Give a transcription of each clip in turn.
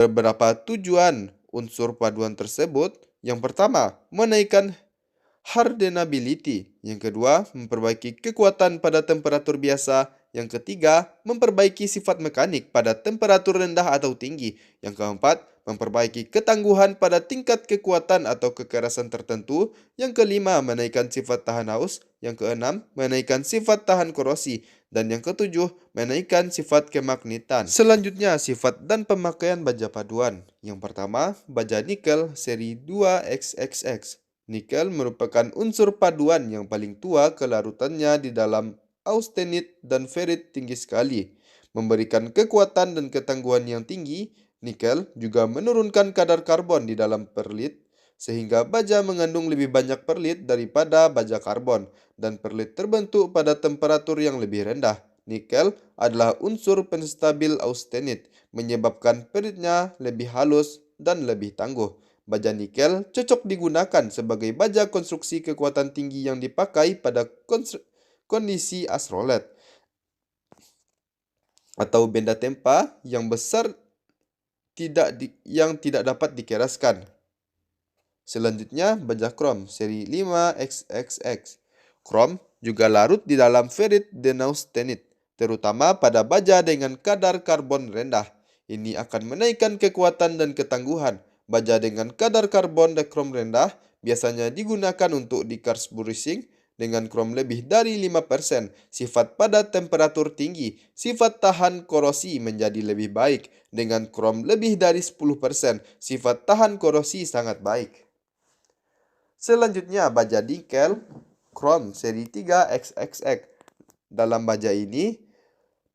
Beberapa tujuan unsur paduan tersebut. Yang pertama, menaikkan hardenability. Yang kedua, memperbaiki kekuatan pada temperatur biasa. Yang ketiga, memperbaiki sifat mekanik pada temperatur rendah atau tinggi. Yang keempat, memperbaiki ketangguhan pada tingkat kekuatan atau kekerasan tertentu. Yang kelima, menaikkan sifat tahan haus. Yang keenam, menaikkan sifat tahan korosi. Dan yang ketujuh, menaikkan sifat kemagnetan. Selanjutnya, sifat dan pemakaian baja paduan. Yang pertama, baja nikel seri 2XXX. Nikel merupakan unsur paduan yang paling tua kelarutannya di dalam austenit dan ferit tinggi sekali. Memberikan kekuatan dan ketangguhan yang tinggi, nikel juga menurunkan kadar karbon di dalam perlit, sehingga baja mengandung lebih banyak perlit daripada baja karbon, dan perlit terbentuk pada temperatur yang lebih rendah. Nikel adalah unsur penstabil austenit, menyebabkan peritnya lebih halus dan lebih tangguh. Baja nikel cocok digunakan sebagai baja konstruksi kekuatan tinggi yang dipakai pada kondisi asrolet atau benda tempa yang besar yang tidak dapat dikeraskan. Selanjutnya, baja krom seri 5XXX. Krom juga larut di dalam ferit dan austenit, terutama pada baja dengan kadar karbon rendah. Ini akan menaikkan kekuatan dan ketangguhan. Baja dengan kadar karbon dan krom rendah biasanya digunakan untuk decarburizing dengan krom lebih dari 5%. Sifat pada temperatur tinggi, sifat tahan korosi menjadi lebih baik. Dengan krom lebih dari 10%, sifat tahan korosi sangat baik. Selanjutnya, baja nikel krom seri 3XXX. Dalam baja ini,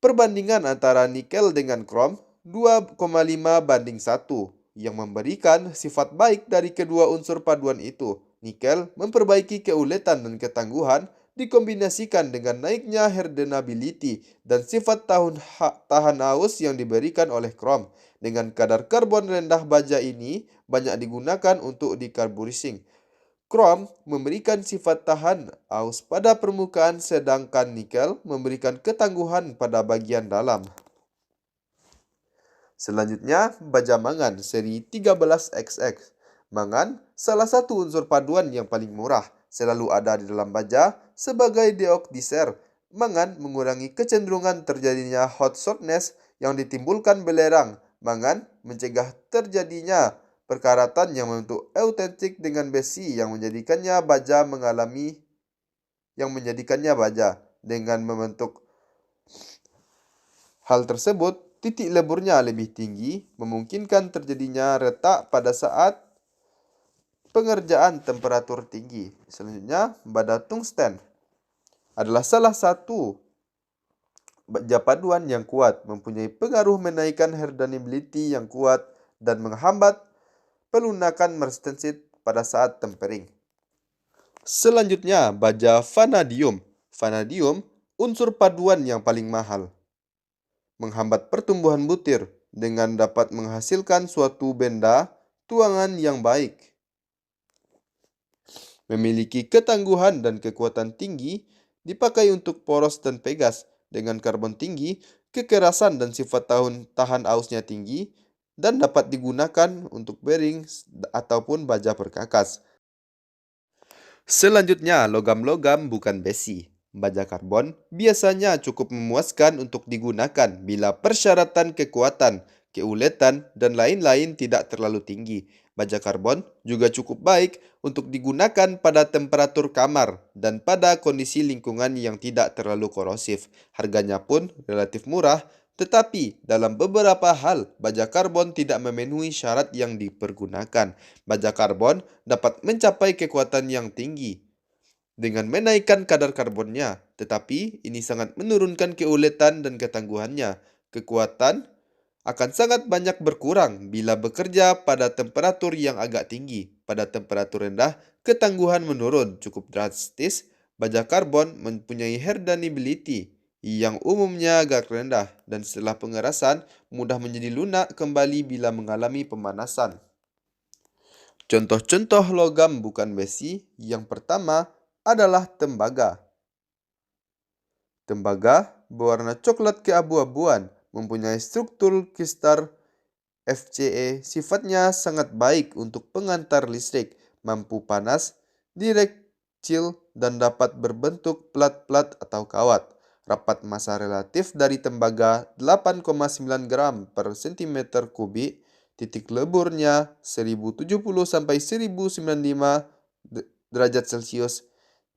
perbandingan antara nikel dengan krom 2,5:1 yang memberikan sifat baik dari kedua unsur paduan itu. Nikel memperbaiki keuletan dan ketangguhan dikombinasikan dengan naiknya hardenability dan sifat tahan haus yang diberikan oleh krom. Dengan kadar karbon rendah, baja ini banyak digunakan untuk decarburizing. Krom memberikan sifat tahan haus pada permukaan, sedangkan nikel memberikan ketangguhan pada bagian dalam. Selanjutnya, baja mangan seri 13XX. Mangan salah satu unsur paduan yang paling murah, selalu ada di dalam baja sebagai deoksidizer. Mangan mengurangi kecenderungan terjadinya hot shotness yang ditimbulkan belerang. Mangan mencegah terjadinya perkaratan yang membentuk autentik dengan besi yang menjadikannya baja dengan membentuk hal tersebut. Titik leburnya lebih tinggi, memungkinkan terjadinya retak pada saat pengerjaan temperatur tinggi. Selanjutnya, baja tungsten adalah salah satu baja paduan yang kuat, mempunyai pengaruh menaikkan hardenability yang kuat dan menghambat pelunakan marstensit pada saat tempering. Selanjutnya, baja vanadium. Vanadium, unsur paduan yang paling mahal, menghambat pertumbuhan butir dengan dapat menghasilkan suatu benda tuangan yang baik. Memiliki ketangguhan dan kekuatan tinggi, dipakai untuk poros dan pegas dengan karbon tinggi, kekerasan dan sifat tahan ausnya tinggi, dan dapat digunakan untuk bearing ataupun baja perkakas. Selanjutnya, logam-logam bukan besi. Baja karbon biasanya cukup memuaskan untuk digunakan bila persyaratan kekuatan, keuletan, dan lain-lain tidak terlalu tinggi. Baja karbon juga cukup baik untuk digunakan pada temperatur kamar dan pada kondisi lingkungan yang tidak terlalu korosif. Harganya pun relatif murah, tetapi dalam beberapa hal, baja karbon tidak memenuhi syarat yang dipergunakan. Baja karbon dapat mencapai kekuatan yang tinggi dengan menaikkan kadar karbonnya, tetapi ini sangat menurunkan keuletan dan ketangguhannya. Kekuatan akan sangat banyak berkurang bila bekerja pada temperatur yang agak tinggi. Pada temperatur rendah, ketangguhan menurun cukup drastis. Baja karbon mempunyai hardenability yang umumnya agak rendah, dan setelah pengerasan mudah menjadi lunak kembali bila mengalami pemanasan. Contoh-contoh logam bukan besi yang pertama adalah tembaga. Tembaga berwarna coklat keabu-abuan, mempunyai struktur kristal FCE sifatnya sangat baik untuk pengantar listrik, mampu panas, direct chill, dan dapat berbentuk plat-plat atau kawat. Rapat massa relatif dari tembaga 8,9 gram per cm kubik, titik leburnya 1070 sampai 1095 derajat Celcius,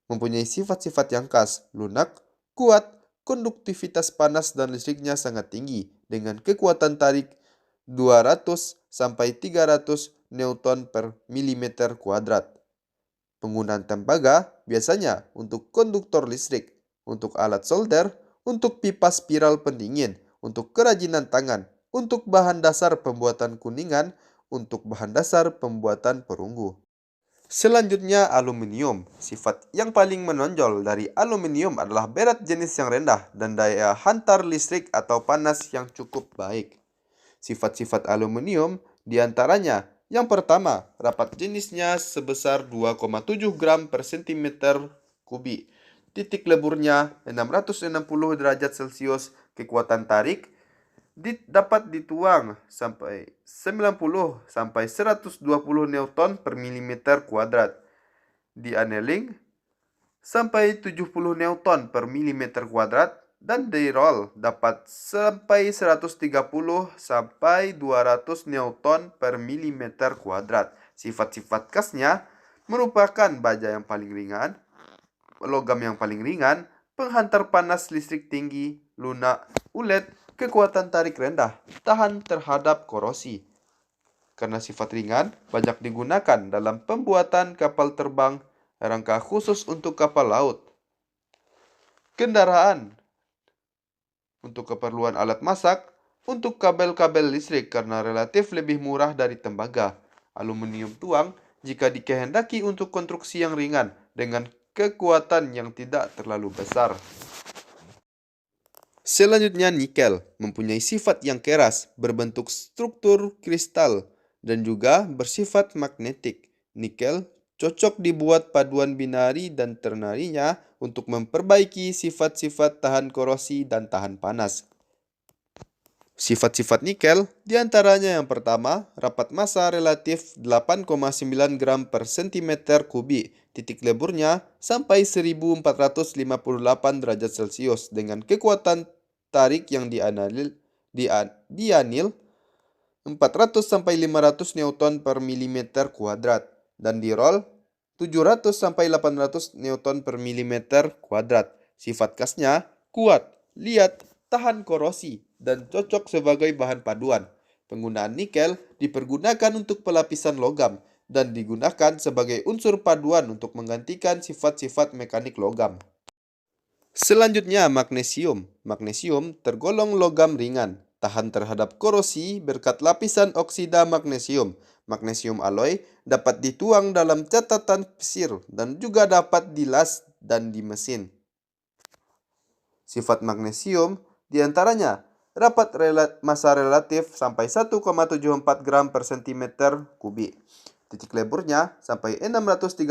mempunyai sifat-sifat yang khas, lunak, kuat, konduktivitas panas dan listriknya sangat tinggi dengan kekuatan tarik 200 sampai 300 Newton per milimeter kuadrat. Penggunaan tembaga biasanya untuk konduktor listrik, untuk alat solder, untuk pipa spiral pendingin, untuk kerajinan tangan, untuk bahan dasar pembuatan kuningan, untuk bahan dasar pembuatan perunggu. Selanjutnya, aluminium. Sifat yang paling menonjol dari aluminium adalah berat jenis yang rendah dan daya hantar listrik atau panas yang cukup baik. Sifat-sifat aluminium diantaranya: yang pertama, rapat jenisnya sebesar 2,7 gram per cm kubik. Titik leburnya 660 derajat Celcius. Kekuatan tarik dapat dituang sampai 90 sampai 120 Newton per milimeter kuadrat. Di-annealing sampai 70 Newton per milimeter kuadrat, dan di-roll dapat sampai 130 sampai 200 Newton per milimeter kuadrat. Sifat-sifat khasnya merupakan baja yang paling ringan, logam yang paling ringan, penghantar panas listrik tinggi, lunak, ulet, kekuatan tarik rendah, tahan terhadap korosi. Karena sifat ringan, banyak digunakan dalam pembuatan kapal terbang, rangka khusus untuk kapal laut, kendaraan, untuk keperluan alat masak, untuk kabel-kabel listrik karena relatif lebih murah dari tembaga. Aluminium tuang jika dikehendaki untuk konstruksi yang ringan dengan kekuatan yang tidak terlalu besar. Selanjutnya, nikel mempunyai sifat yang keras, berbentuk struktur kristal, dan juga bersifat magnetik. Nikel cocok dibuat paduan binari dan ternarinya untuk memperbaiki sifat-sifat tahan korosi dan tahan panas. Sifat-sifat nikel diantaranya: yang pertama, rapat massa relatif 8,9 gram per cm kubik. Titik leburnya sampai 1458 derajat Celcius dengan kekuatan tarik yang dianil 400 sampai 500 Newton per milimeter kuadrat, dan di roll 700 sampai 800 Newton per milimeter kuadrat. Sifat khasnya kuat, liat, tahan korosi, dan cocok sebagai bahan paduan. Penggunaan nikel dipergunakan untuk pelapisan logam dan digunakan sebagai unsur paduan untuk menggantikan sifat-sifat mekanik logam. Selanjutnya, magnesium. Magnesium tergolong logam ringan, tahan terhadap korosi berkat lapisan oksida magnesium. Magnesium alloy dapat dituang dalam catatan pesir dan juga dapat dilas dan di mesin. Sifat magnesium diantaranya: rapat massa relatif sampai 1,74 gram per cm kubik. Titik leburnya sampai 637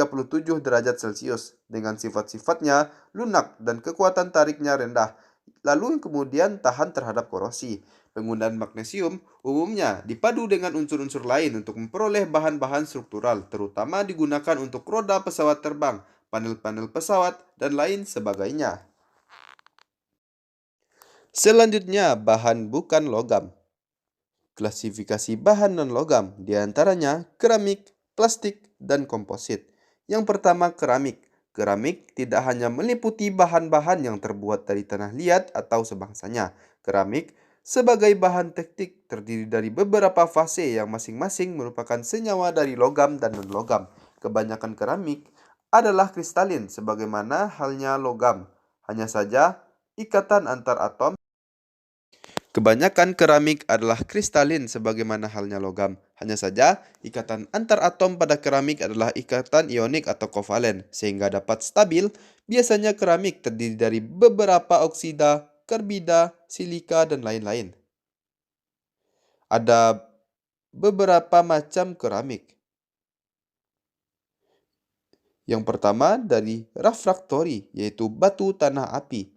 derajat Celcius dengan sifat-sifatnya lunak dan kekuatan tariknya rendah. Lalu kemudian tahan terhadap korosi. Penggunaan magnesium umumnya dipadu dengan unsur-unsur lain untuk memperoleh bahan-bahan struktural, terutama digunakan untuk roda pesawat terbang, panel-panel pesawat, dan lain sebagainya. Selanjutnya, bahan bukan logam. Klasifikasi bahan non-logam diantaranya keramik, plastik, dan komposit. Yang pertama, keramik. Keramik tidak hanya meliputi bahan-bahan yang terbuat dari tanah liat atau sebangsanya. Keramik sebagai bahan teknik terdiri dari beberapa fase yang masing-masing merupakan senyawa dari logam dan non-logam. Kebanyakan keramik adalah kristalin sebagaimana halnya logam. Hanya saja ikatan antar atom. Kebanyakan keramik adalah kristalin sebagaimana halnya logam. Hanya saja, ikatan antar atom pada keramik adalah ikatan ionik atau kovalen, sehingga dapat stabil. Biasanya keramik terdiri dari beberapa oksida, karbida, silika, dan lain-lain. Ada beberapa macam keramik. Yang pertama dari refraktori, yaitu batu tanah api.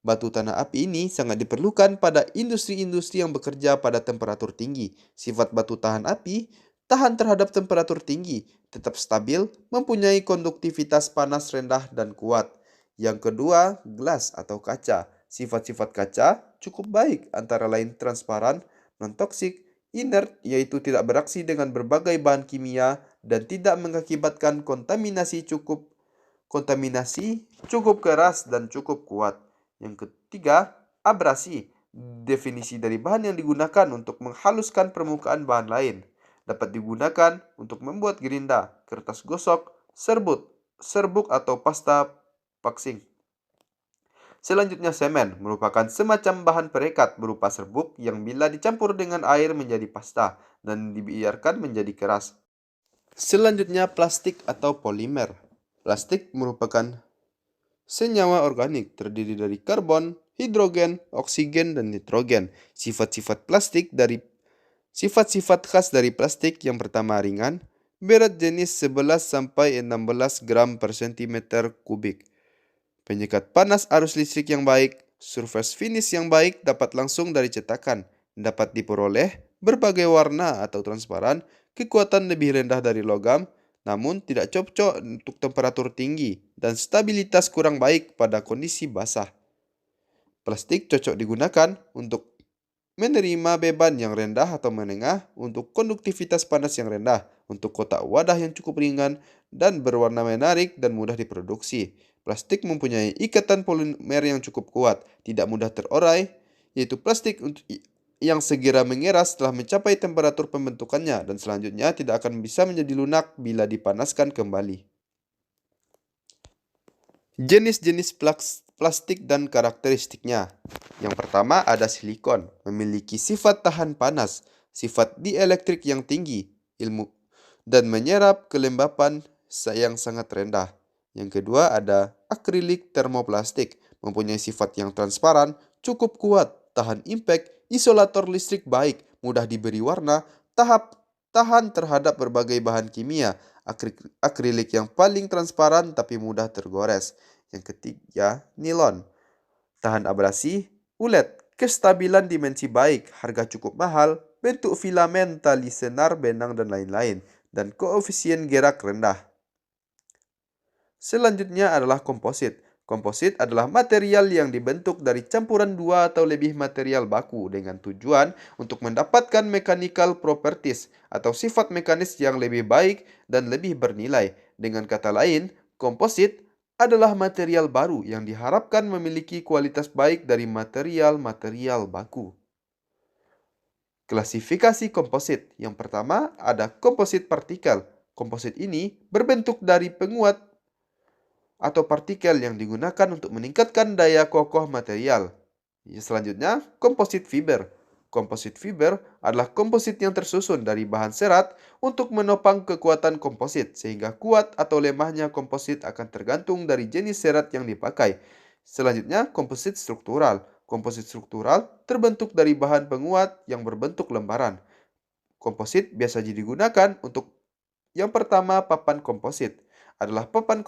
Batu tanah api ini sangat diperlukan pada industri-industri yang bekerja pada temperatur tinggi. Sifat batu tahan api, tahan terhadap temperatur tinggi, tetap stabil, mempunyai konduktivitas panas rendah dan kuat. Yang kedua, gelas atau kaca. Sifat-sifat kaca cukup baik, antara lain transparan, non-toksik, inert, yaitu tidak bereaksi dengan berbagai bahan kimia dan tidak mengakibatkan kontaminasi cukup keras dan cukup kuat. Yang ketiga, abrasi. Definisi dari bahan yang digunakan untuk menghaluskan permukaan bahan lain. Dapat digunakan untuk membuat gerinda, kertas gosok, serbuk atau pasta paksing. Selanjutnya, semen merupakan semacam bahan perekat berupa serbuk yang bila dicampur dengan air menjadi pasta dan dibiarkan menjadi keras. Selanjutnya, plastik atau polimer. Plastik merupakan senyawa organik terdiri dari karbon, hidrogen, oksigen, dan nitrogen. Sifat-sifat khas dari plastik yang pertama ringan, berat jenis 11 sampai 16 gram per cm kubik. Penyekat panas arus listrik yang baik, surface finish yang baik dapat langsung dari cetakan, dapat diperoleh berbagai warna atau transparan, kekuatan lebih rendah dari logam, namun tidak cocok untuk temperatur tinggi dan stabilitas kurang baik pada kondisi basah. Plastik cocok digunakan untuk menerima beban yang rendah atau menengah, untuk konduktivitas panas yang rendah, untuk kotak wadah yang cukup ringan dan berwarna menarik dan mudah diproduksi. Plastik mempunyai ikatan polimer yang cukup kuat, tidak mudah terurai, yaitu plastik yang segera mengeras setelah mencapai temperatur pembentukannya dan selanjutnya tidak akan bisa menjadi lunak bila dipanaskan kembali. Jenis-jenis plastik dan karakteristiknya. Yang pertama ada silikon, memiliki sifat tahan panas, sifat dielektrik yang tinggi, dan menyerap kelembapan yang sangat rendah. Yang kedua ada akrilik termoplastik, mempunyai sifat yang transparan, cukup kuat, tahan impact, isolator listrik baik, mudah diberi warna, tahan terhadap berbagai bahan kimia. Akrilik yang paling transparan tapi mudah tergores. Yang ketiga, nilon. Tahan abrasi, ulet, kestabilan dimensi baik, harga cukup mahal, bentuk filamen, tali senar, benang, dan lain-lain, dan koefisien gerak rendah. Selanjutnya adalah komposit. Komposit adalah material yang dibentuk dari campuran dua atau lebih material baku dengan tujuan untuk mendapatkan mechanical properties atau sifat mekanis yang lebih baik dan lebih bernilai. Dengan kata lain, komposit adalah material baru yang diharapkan memiliki kualitas baik dari material-material baku. Klasifikasi komposit. Yang pertama ada komposit partikel. Komposit ini berbentuk dari penguat atau partikel yang digunakan untuk meningkatkan daya kokoh material. Selanjutnya, komposit fiber. Komposit fiber adalah komposit yang tersusun dari bahan serat untuk menopang kekuatan komposit, sehingga kuat atau lemahnya komposit akan tergantung dari jenis serat yang dipakai. Selanjutnya, komposit struktural. Komposit struktural terbentuk dari bahan penguat yang berbentuk lembaran. Komposit biasa digunakan untuk yang pertama, papan komposit adalah papan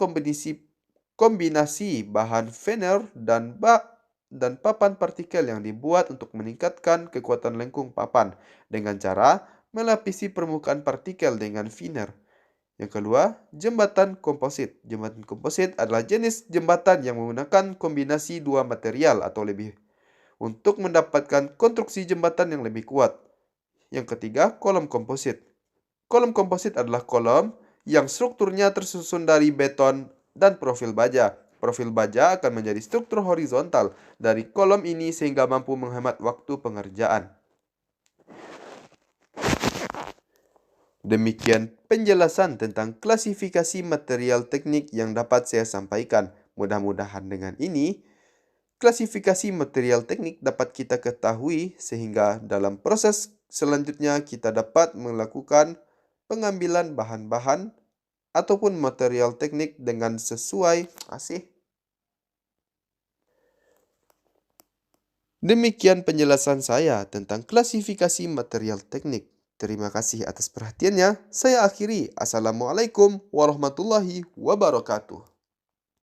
kombinasi bahan veneer dan papan partikel yang dibuat untuk meningkatkan kekuatan lengkung papan dengan cara melapisi permukaan partikel dengan veneer. Yang kedua, jembatan komposit. Jembatan komposit adalah jenis jembatan yang menggunakan kombinasi dua material atau lebih untuk mendapatkan konstruksi jembatan yang lebih kuat. Yang ketiga, kolom komposit. Kolom komposit adalah kolom yang strukturnya tersusun dari beton dan profil baja. Profil baja akan menjadi struktur horizontal dari kolom ini sehingga mampu menghemat waktu pengerjaan. Demikian penjelasan tentang klasifikasi material teknik yang dapat saya sampaikan. Mudah-mudahan dengan ini, klasifikasi material teknik dapat kita ketahui sehingga dalam proses selanjutnya kita dapat melakukan pengambilan bahan-bahan ataupun material teknik dengan sesuai. Demikian penjelasan saya tentang klasifikasi material teknik. Terima kasih atas perhatiannya. Saya akhiri. Assalamualaikum warahmatullahi wabarakatuh.